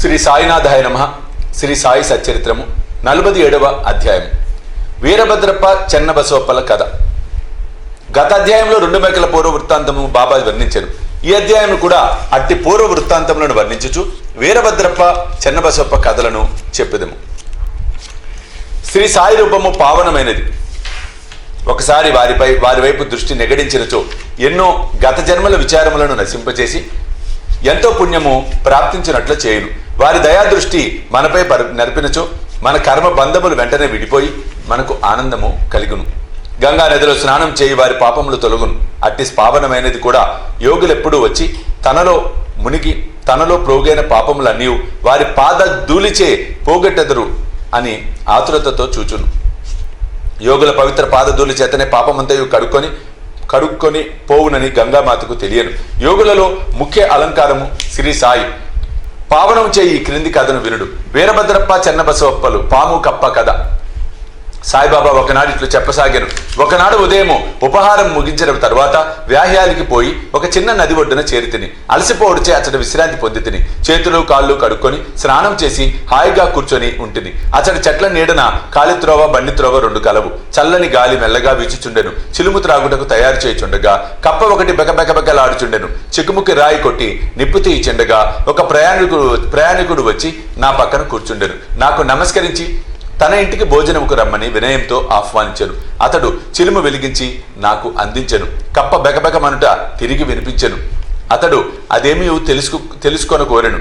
శ్రీ సాయినాథాయ నమః. శ్రీ సాయి సచ్చరిత్రము 47వ అధ్యాయం. వీరభద్రప్ప చెన్నబసవప్పల కథ. గత అధ్యాయంలో 2 మేకల పూర్వ వృత్తాంతము బాబా వర్ణించారు. ఈ అధ్యాయం కూడా అట్టి పూర్వ వృత్తాంతములను వర్ణించుచు వీరభద్రప్ప చెన్నబసవప్ప కథలను చెప్పెదము. శ్రీ సాయి రూపము పావనమైనది. ఒకసారి వారి వైపు దృష్టి నెగడించినచో ఎన్నో గత జన్మల విచారములను నశింపచేసి ఎంతో పుణ్యము ప్రాప్తించినట్లు చేయును. వారి దయాదృష్టి మనపై నడిపినచో మన కర్మ బంధములు వెంటనే విడిపోయి మనకు ఆనందము కలుగును. గంగా నదిలో స్నానం చేయి వారి పాపములు తొలగును. అట్టి పావనమైనది కూడా యోగులెప్పుడూ వచ్చి తనలో ప్రోగైన పాపములన్నీ వారి పాద ధూళిచే పోగొట్టెదరు అని ఆతురతతో చూచును. యోగుల పవిత్ర పాదధూళి చేతనే పాపమంతయు కడుక్కొని పోవునని గంగామాతకు తెలియను. యోగులలో ముఖ్య అలంకారము శ్రీ సాయి. పావనం చేయి ఈ క్రింది కథను వినుడు. వీరభద్రప్ప చెన్నబసవప్పలు పాము కప్ప కథ. సాయిబాబా ఒకనాడు ఇట్లు చెప్పసాగాను. ఒకనాడు ఉదయము ఉపహారం ముగించిన తర్వాత వ్యాహ్యానికి పోయి ఒక చిన్న నది ఒడ్డున చేరితిని. అలసిపోవడిచే అతడు విశ్రాంతి పొందితిని. చేతులు కాళ్ళు కడుక్కొని స్నానం చేసి హాయిగా కూర్చొని ఉంటిని. అతడి చెట్ల నీడన కాలిత్రోవ బండిత్రోవ 2 కలవు. చల్లని గాలి మెల్లగా వీచుచుండెను. చిలుము త్రాగుటకు తయారు చేయుచుండగా కప్ప ఒకటి బెకబెకబెకలాడుచుండెను. చిక్కుముక్కి రాయి కొట్టి నిప్పు తీయిచుండగా ఒక ప్రయాణికుడు వచ్చి నా పక్కన కూర్చుండెను. నాకు నమస్కరించి తన ఇంటికి భోజనముకు రమ్మని వినయంతో ఆహ్వానించెను. అతడు చిలుము వెలిగించి నాకు అందించెను. కప్ప బెకబెకమనుట తిరిగి వినిపించెను. అతడు అదేమీ తెలుసుకొన కోరెను.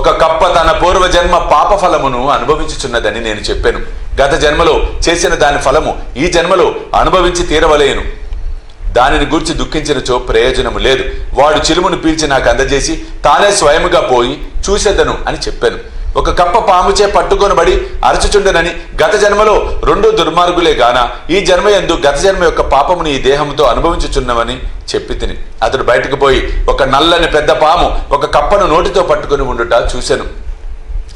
ఒక కప్ప తన పూర్వజన్మ పాప ఫలమును అనుభవించుచున్నదని నేను చెప్పాను. గత జన్మలో చేసిన దాని ఫలము ఈ జన్మలో అనుభవించి తీరవలేను. దానిని గూర్చి దుఃఖించినచో ప్రయోజనము లేదు. వాడు చిలుమును పీల్చి నాకు అందజేసి తానే స్వయముగా పోయి చూసేదను అని చెప్పాను. ఒక కప్ప పాముచే పట్టుకొనబడి అరచుచుండెనని గత జన్మలో 2 దుర్మార్గులే గాన ఈ జన్మ యందు గత జన్మ యొక్క పాపముని ఈ దేహంతో అనుభవించుచున్నవని చెప్పి తిని అతడు బయటకు పోయి ఒక నల్లని పెద్ద పాము ఒక కప్పను నోటితో పట్టుకుని ఉండుట చూశాను.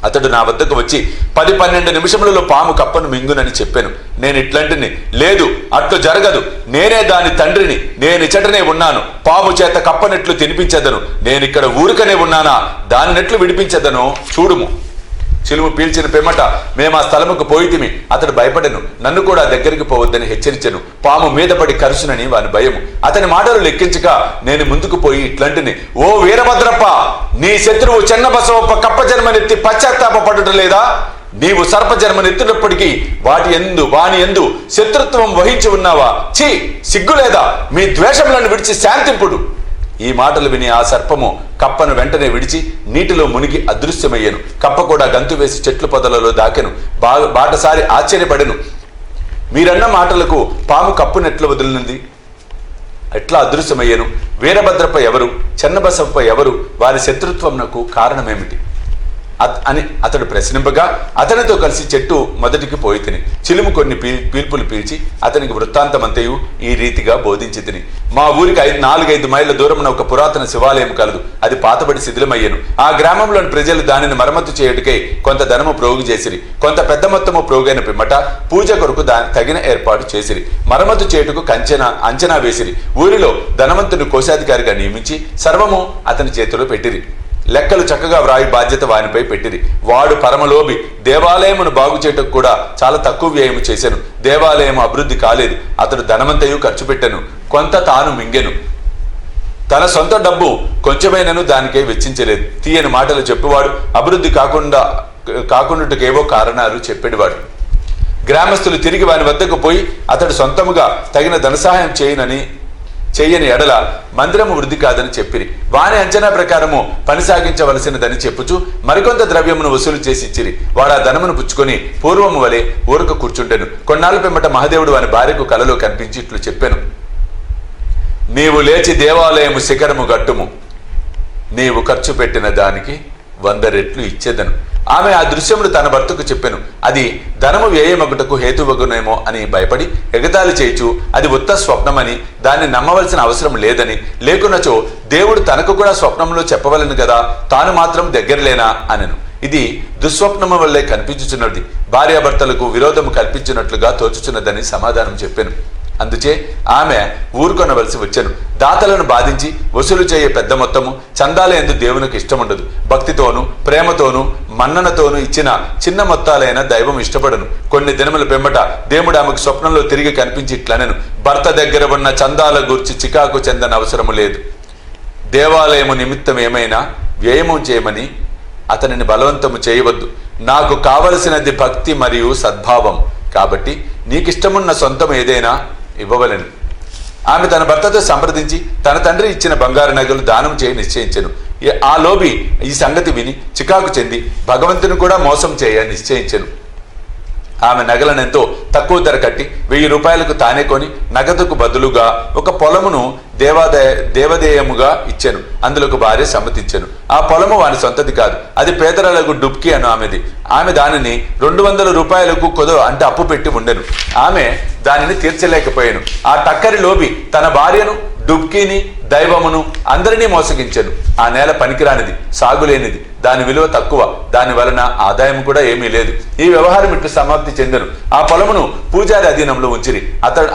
అతడు నా వద్దకు వచ్చి 10-12 నిమిషములలో పాము కప్పను మింగునని చెప్పాను. నేను ఇట్లాంటిని లేదు, అట్లు జరగదు, నేనే దాని తండ్రిని, నేనిచటనే ఉన్నాను, పాము చేత కప్పనెట్లు తినిపించదను, నేనిక్కడ ఊరికనే ఉన్నానా, దానినెట్లు విడిపించదనో చూడుము. చిలుము పీల్చిన పిమ్మట మేము ఆ స్థలముకు పోయితిమి. అతడు భయపడెను. నన్ను కూడా దగ్గరికి పోవద్దని హెచ్చరించెను. పాము మీద పడి కరుచునని వాని భయము. అతని మాటలు లెక్కించక నేను ముందుకు పోయి ఇట్లాంటిని, ఓ వీరభద్రప్ప, నీ శత్రువు చెన్నబసవప్ప కప్ప జన్మనెత్తి పశ్చాత్తాపపడుట లేదా? నీవు సర్ప జన్మనెత్తినప్పటికీ వాని యందు శత్రుత్వం వహించి ఉన్నావా? ఛీ, సిగ్గులేదా? మీ ద్వేషములను విడిచి శాంతింపుడు. ఈ మాటలు విని ఆ సర్పము కప్పను వెంటనే విడిచి నీటిలో మునిగి అదృశ్యమయ్యను. కప్ప కూడా గంతు వేసి చెట్లు పొదలలో దాకెను. బాటసారి ఆశ్చర్యపడెను. మీరన్న మాటలకు పాము కప్పునెట్ల వదిలినది, ఎట్లా అదృశ్యమయ్యను? వీరభద్రప్ప ఎవరు? చెన్నబసవప్ప ఎవరు? వారి శత్రుత్వంకు కారణమేమిటి అని అతడు ప్రశ్నింపగా అతనితో కలిసి చెట్టు మొదటికి పోయి తిని చిలుము కొన్ని పీల్పులు పీల్చి అతనికి వృత్తాంతమంతయు ఈ రీతిగా బోధించి తిని. మా ఊరికి 4-5 మైళ్ళ దూరమున ఒక పురాతన శివాలయం కలదు. అది పాతబడి శిథిలమయ్యను. ఆ గ్రామంలోని ప్రజలు దానిని మరమ్మతు చేయుటకై కొంత ధనము ప్రోగు చేసిరి. కొంత పెద్ద మొత్తము ప్రోగైన పిమ్మట పూజ కొరకు తగిన ఏర్పాటు చేసిరి. మరమ్మతు చేయుటకు అంచనా వేసిరి. ఊరిలో ధనవంతుని కోశాధికారిగా నియమించి సర్వము అతని చేతిలో పెట్టిరి. లెక్కలు చక్కగా వ్రాయి బాధ్యత వానిపై పెట్టింది. వాడు పరమలోభి. దేవాలయమును బాగు చేయటకు కూడా చాలా తక్కువ వ్యయము చేశాను. దేవాలయం అభివృద్ధి కాలేదు. అతడు ధనమంతయు ఖర్చు పెట్టెను. కొంత తాను మింగెను. తన సొంత డబ్బు కొంచెమైనను దానికై వెచ్చించలేదు. తీయని మాటలు చెప్పేవాడు. అభివృద్ధి కాకుండాకేవో కారణాలు చెప్పేవాడు. గ్రామస్తులు తిరిగి వాని వద్దకు పోయి అతడు సొంతముగా తగిన ధనసహాయం చెయ్యని ఎడల మందిరము వృద్ధి కాదని చెప్పిరి. వాని అంచనా ప్రకారము పని సాగించవలసినదని చెప్పుచు మరికొంత ద్రవ్యమును వసూలు చేసి ఇచ్చిరి. వాడు ఆ ధనమును పుచ్చుకొని పూర్వము వలె ఊరక కూర్చుంటెను. కొన్నాళ్ళ పిమ్మట మహాదేవుడు వాని భార్యకు కలలో కనిపించి ఇట్లు చెప్పాను, నీవు లేచి దేవాలయము శిఖరము గట్టుము, నీవు ఖర్చు పెట్టిన దానికి 100 రెట్లు ఇచ్చేదను. ఆమె ఆ దృశ్యమును తన భర్తకు చెప్పెను. అది ధనము వ్యయమగుటకు హేతువగునేమో అని భయపడి ఎగతాళి చేయుచు అది ఉత్త స్వప్నమని, దాన్ని నమ్మవలసిన అవసరం లేదని, లేకున్నచో దేవుడు తనకు కూడా స్వప్నంలో చెప్పవలను కదా, తాను మాత్రం దగ్గరలేనా అనెను. ఇది దుస్వప్నము వల్లే కనిపించుచున్నది, భార్యాభర్తలకు విరోధము కల్పించినట్లుగా తోచుచున్నదని సమాధానం చెప్పాను. అందుచే ఆమె ఊరుకొనవలసి వచ్చెను. దాతలను బాధించి వసూలు చేయే పెద్ద మొత్తము చందాల యందు దేవునికి ఇష్టముండదు. భక్తితోనూ ప్రేమతోనూ మన్ననతోనూ ఇచ్చిన చిన్న మొత్తాలైన దైవం ఇష్టపడను. కొన్ని దినముల పెంబట దేవుడు ఆమెకు స్వప్నంలో తిరిగి కనిపించి ఇట్లనెను, భర్త దగ్గర ఉన్న చందాల గూర్చి చికాకు చెందని అవసరము లేదు. దేవాలయము నిమిత్తం ఏమైనా వ్యయము చేయమని అతనిని బలవంతము చేయవద్దు. నాకు కావలసినది భక్తి మరియు సద్భావం. కాబట్టి నీకిష్టమున్న సొంతం ఏదైనా ఇవ్వవలెను. ఆమె తన భర్తతో సంప్రదించి తన తండ్రి ఇచ్చిన బంగారు నగలు దానం చేయ నిశ్చయించెను. ఆ లోబి ఈ సంగతి విని చికాకు చెంది భగవంతుని కూడా మోసం చేయ నిశ్చయించెను. ఆమె నగలనెంతో తక్కువ ధర కట్టి 1000 రూపాయలకు తానే కొని నగదుకు బదులుగా ఒక పొలమును దేవదేయముగా ఇచ్చెను. అందులోకి భార్య సమ్మతించెను. ఆ పొలము వాని సొంతది కాదు, అది పేదరాలకు డుబ్కి అను ఆమెది. ఆమె దానిని 200 రూపాయలకు అంటే అప్పు పెట్టి ఉండెను. ఆమె దానిని తీర్చలేకపోయాను. ఆ టక్కరి లోబి తన భార్యను, డుబ్కీని, దైవమును అందరినీ మోసగించెను. ఆ నేల పనికిరానిది, సాగులేనిది, దాని విలువ తక్కువ, దాని వలన ఆదాయం కూడా ఏమీ లేదు. ఈ వ్యవహారం ఇట్లు సమాప్తి చెందెను. ఆ పొలమును పూజారి అధీనంలో ఉంచిరి.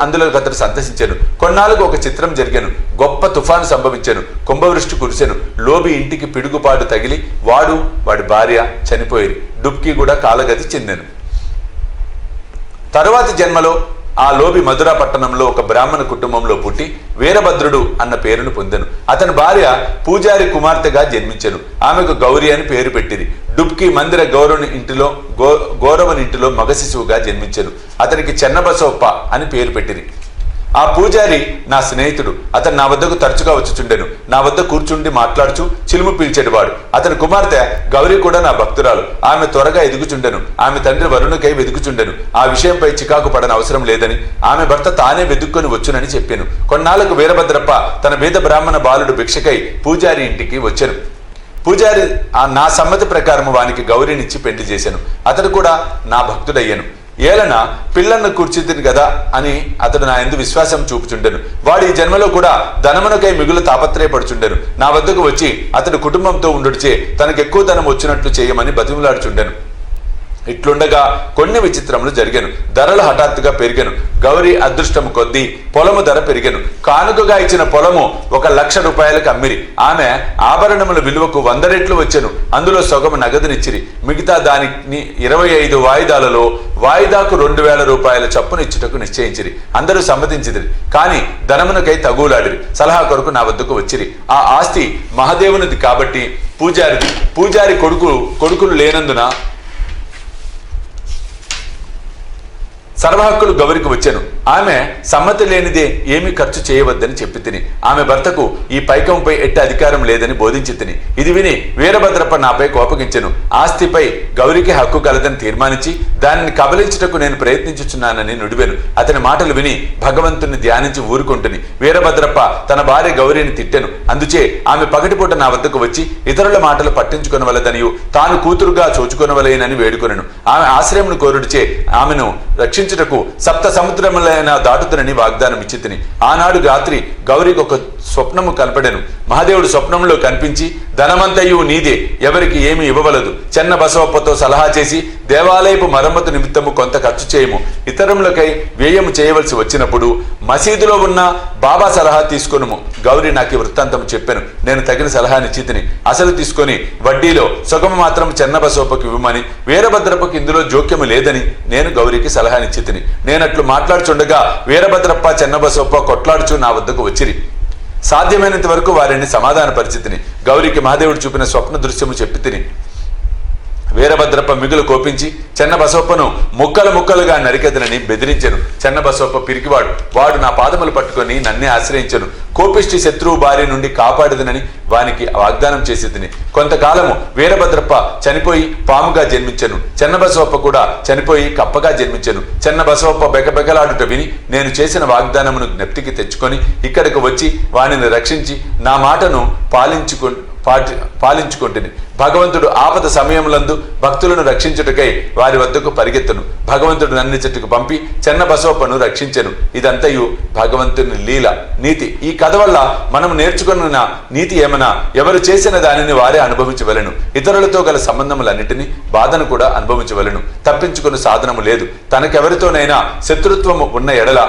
అందులోకి అతడు సంతసించెను. కొన్నాళ్ళకు ఒక చిత్రం జరిగాను. గొప్ప తుఫాను సంభవించెను. కుంభవృష్టి కురిసెను. లోబి ఇంటికి పిడుగుపాటు తగిలి వాడి భార్య చనిపోయి డుబ్కీ కూడా కాలగతి చెందెను. తరువాతి జన్మలో ఆ లోబి మధురా పట్టణంలో ఒక బ్రాహ్మణ కుటుంబంలో పుట్టి వీరభద్రుడు అన్న పేరును పొందెను. అతని భార్య పూజారి కుమార్తెగా జన్మించెను. ఆమెకు గౌరీ అని పేరు పెట్టింది. డుబ్కి మందిర గౌరవని ఇంటిలో మగ శిశువుగా జన్మించెను. అతనికి చెన్నబసోప్ప అని పేరు పెట్టింది. ఆ పూజారి నా స్నేహితుడు. అతను నా వద్దకు తరచుగా వచ్చుచుండెను. నా వద్ద కూర్చుండి మాట్లాడుచు చిలుము పీల్చేటివాడు. అతని కుమార్తె గౌరీ కూడా నా భక్తురాలు. ఆమె త్వరగా ఎదుగుచుండెను. ఆమె తండ్రి వరుణుకై వెదుకుచుండెను. ఆ విషయంపై చికాకు పడని అవసరం లేదని, ఆమె భర్త తానే వెదుక్కొని వచ్చునని చెప్పాను. కొన్నాళ్లకు వీరభద్రప్ప తన బీద బ్రాహ్మణ బాలుడు భిక్షకై పూజారి ఇంటికి వచ్చెను. పూజారి నా సమ్మతి ప్రకారం వానికి గౌరీనిచ్చి పెళ్లి చేశాను. అతడు కూడా నా భక్తుడయ్యాను. ఏలన పిల్లలను కూర్చుంది కదా అని అతడు నా యందు విశ్వాసం చూపుచుండెను. వాడు ఈ జన్మలో కూడా ధనమునకై మిగులు తాపత్రయపడుచుండెను. నా వద్దకు వచ్చి అతడు కుటుంబంతో ఉండుడిచే తనకు ఎక్కువ ధనం వచ్చినట్లు చేయమని బతిమలాడుచుండెను. ఇట్లుండగా కొన్ని విచిత్రములు జరిగాను. ధరలు హఠాత్తుగా పెరిగాను. గౌరీ అదృష్టము కొద్దీ పొలము ధర పెరిగాను. కానుకగా ఇచ్చిన పొలము 1,00,000 రూపాయలకు అమ్మిరి. ఆమె ఆభరణముల విలువకు 100 రెట్లు వచ్చెను. అందులో సగము నగదునిచ్చిరి. మిగతా దానిని 25 వాయిదాలలో వాయిదాకు 2,000 రూపాయల చప్పున ఇచ్చుటకు నిశ్చయించిరి. అందరూ సమ్మతించిరి. కానీ ధనమునకై తగులాడిరి. సలహా కొరకు నా వద్దకు వచ్చిరి. ఆ ఆస్తి మహాదేవునిది కాబట్టి పూజారి కొడుకులు లేనందున సర్వహక్కులు గౌరికి వచ్చాను. ఆమె సమ్మతి లేనిదే ఏమీ ఖర్చు చేయవద్దని చెప్పి తిని ఆమె భర్తకు ఈ పైకంపై ఎట్టి అధికారం లేదని బోధించి తిని ఇది విని వీరభద్రప్ప నాపై కోపగించెను. ఆస్తిపై గౌరికి హక్కు కలదని తీర్మానించి దానిని కబలించుటకు నేను ప్రయత్నించుచున్నానని నుడివెను. అతని మాటలు విని భగవంతుని ధ్యానించి ఊరుకుంటుని వీరభద్రప్ప తన భార్య గౌరీని తిట్టెను. అందుచే ఆమె పగటిపూట నా వద్దకు వచ్చి ఇతరుల మాటలు పట్టించుకొనవలదనియు తాను కూతురుగా చూచుకొనవలేనని వేడుకొనెను. ఆమె ఆశ్రయమును కోరుడిచే ఆమెను రక్షించుటకు 7 సముద్రములైన దాటుతునని వాగ్దానం ఇచ్చి తిని ఆనాడు రాత్రి గౌరికి ఒక స్వప్నము కనపడెను. మహాదేవుడు స్వప్నంలో కనిపించి ధనమంతయు నీదే, ఎవరికి ఏమి ఇవ్వవలదు. చెన్న బసవప్పతో సలహా చేసి దేవాలయపు మరమ్మతు నిమిత్తము కొంత ఖర్చు చేయము. ఇతరములకై వ్యయము చేయవలసి వచ్చినప్పుడు మసీదులో ఉన్న బాబా సలహా తీసుకొనుము. గౌరీ నాకు ఈ వృత్తాంతం చెప్పాను. నేను తగిన సలహానిచ్చి తిని అసలు తీసుకొని వడ్డీలో సొగము మాత్రం చెన్న బసవప్పకి ఇవ్వమని, వీరభద్రప్పకి ఇందులో జోక్యము లేదని నేను గౌరీకి సలహానిచ్చి తిని నేనట్లు మాట్లాడుచుండగా వీరభద్రప్ప చెన్నబసవప్ప కొట్లాడుచు నా వద్దకు వచ్చిరి. సాధ్యమైనంత వరకు వారిని సమాధాన పరిస్థితిని గౌరికి మహాదేవుడు చూపిన స్వప్న దృశ్యము చెప్పి తిని వీరభద్రప్ప మిగులు కోపించి చెన్నబసవప్పను ముక్కలుగా నరికెదనని బెదిరించెను. చెన్నబసవప్ప పిరికివాడు. వాడు నా పాదములు పట్టుకొని నన్నే ఆశ్రయించెను. కోపిష్టి శత్రువు బారి నుండి కాపాడదనని వానికి వాగ్దానం చేసి తిని కొంతకాలము వీరభద్రప్ప చనిపోయి పాముగా జన్మించెను. చెన్నబసవప్ప కూడా చనిపోయి కప్పగా జన్మించెను. చెన్నబసవప్ప బెకబెకలాడుట విని నేను చేసిన వాగ్దానమును జ్ఞప్తికి తెచ్చుకొని ఇక్కడికి వచ్చి వానిని రక్షించి నా మాటను పాలించుకుంటుని భగవంతుడు ఆపద సమయములందు భక్తులను రక్షించుటకై వారి వద్దకు పరిగెత్తును. భగవంతుడు నన్ను చెట్టుకు పంపి చెన్నబసవప్పను రక్షించెను. ఇదంతయు భగవంతుని లీల నీతి. ఈ కథ వల్ల మనం నేర్చుకున్న నీతి ఏమన్నా, ఎవరు చేసిన దానిని వారే అనుభవించవలెను. ఇతరులతో గల సంబంధములన్నిటినీ బాధను కూడా అనుభవించవలెను. తప్పించుకుని సాధనము లేదు. తనకెవరితోనైనా శత్రుత్వము ఉన్న ఎడల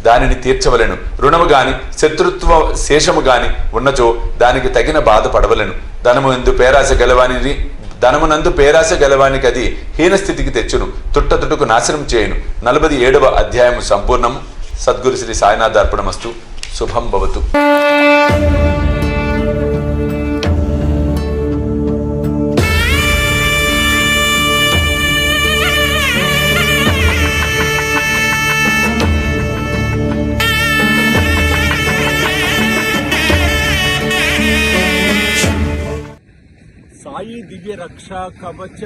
దానిని తీర్చవలెను. రుణము గాని శత్రుత్వ శేషము గాని ఉన్నచో దానికి తగిన బాధ పడవలెను. ధనము ఎందు పేరాశ గలవానిని ధనమునందు పేరాశ గలవానికి అది హీనస్థితికి తెచ్చును, తుట్టతుటుకు నాశనం చేయును. 47వ అధ్యాయము సంపూర్ణము. సద్గురు శ్రీ సాయినాథ్ అర్పణమస్తు. శుభం భవతు. సాయి దివ్య రక్షా కవచ